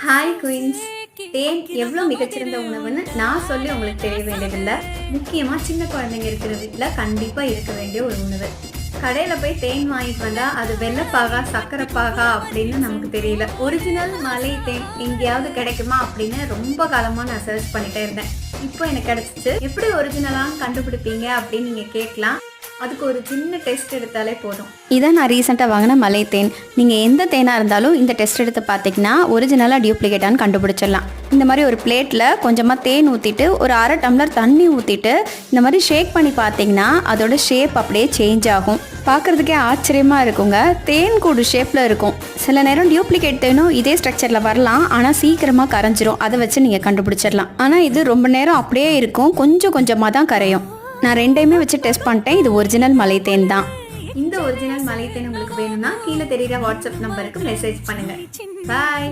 Hi queens. தேன் எவ்வளோ மிகச்சிறந்த உணவுன்னு நான் சொல்லி உங்களுக்கு தெரிய வேண்டியதில்லை. முக்கியமாக சின்ன குழந்தைங்க இருக்கிற வீட்டில் கண்டிப்பாக இருக்க வேண்டிய ஒரு உணவு. கடையில் போய் தேன் வாங்கிட்டு வந்தால் அது வெள்ளைப்பாகா சர்க்கரைப்பாகா அப்படின்னு நமக்கு தெரியல. ஒரிஜினல் மலை தேன் எங்கேயாவது கிடைக்குமா அப்படின்னு ரொம்ப காலமாக நான் சர்ச் பண்ணிகிட்டே இருந்தேன். இப்போ எனக்கு கிடச்சிச்சு. எப்படி ஒரிஜினலாக கண்டுபிடிப்பீங்க அப்படின்னு நீங்கள் கேட்கலாம். அதுக்கு ஒரு சின்ன டெஸ்ட் எடுத்தாலே போதும். இதான் நான் ரீசெண்டாக வாங்கின மலை தேன். நீங்கள் எந்த தேனாக இருந்தாலும் இந்த டெஸ்ட் எடுத்து பார்த்தீங்கன்னா ஒரிஜினலாக டியூப்ளிகேட்டான்னு கண்டுபிடிச்சிடலாம். இந்த மாதிரி ஒரு பிளேட்டில் கொஞ்சமாக தேன் ஊற்றிட்டு ஒரு அரை டம்ளர் தண்ணி ஊற்றிட்டு இந்த மாதிரி ஷேக் பண்ணி பார்த்தீங்கன்னா அதோட ஷேப் அப்படியே சேஞ்ச் ஆகும். பார்க்குறதுக்கே ஆச்சரியமாக இருக்குங்க. தேன் கூடு ஷேப்பில் இருக்கும். சில நேரம் டியூப்ளிகேட் தேனும் இதே ஸ்ட்ரக்சரில் வரலாம், ஆனால் சீக்கிரமாக கரைஞ்சிரும். அதை வச்சு நீங்கள் கண்டுபிடிச்சிடலாம். ஆனால் இது ரொம்ப நேரம் அப்படியே இருக்கும், கொஞ்சம் கொஞ்சமாக தான் கரையும். நான் ரெண்டையுமே வச்சு டெஸ்ட் பண்ணிட்டேன். இது ஒரிஜினல் மலை தேன் தான். இந்த ஒரிஜினல் மலை தேன் உங்களுக்கு வேணும்னா கீழே தெரியுற வாட்ஸ்அப் நம்பருக்கு மெசேஜ் பண்ணுங்க. பாய்.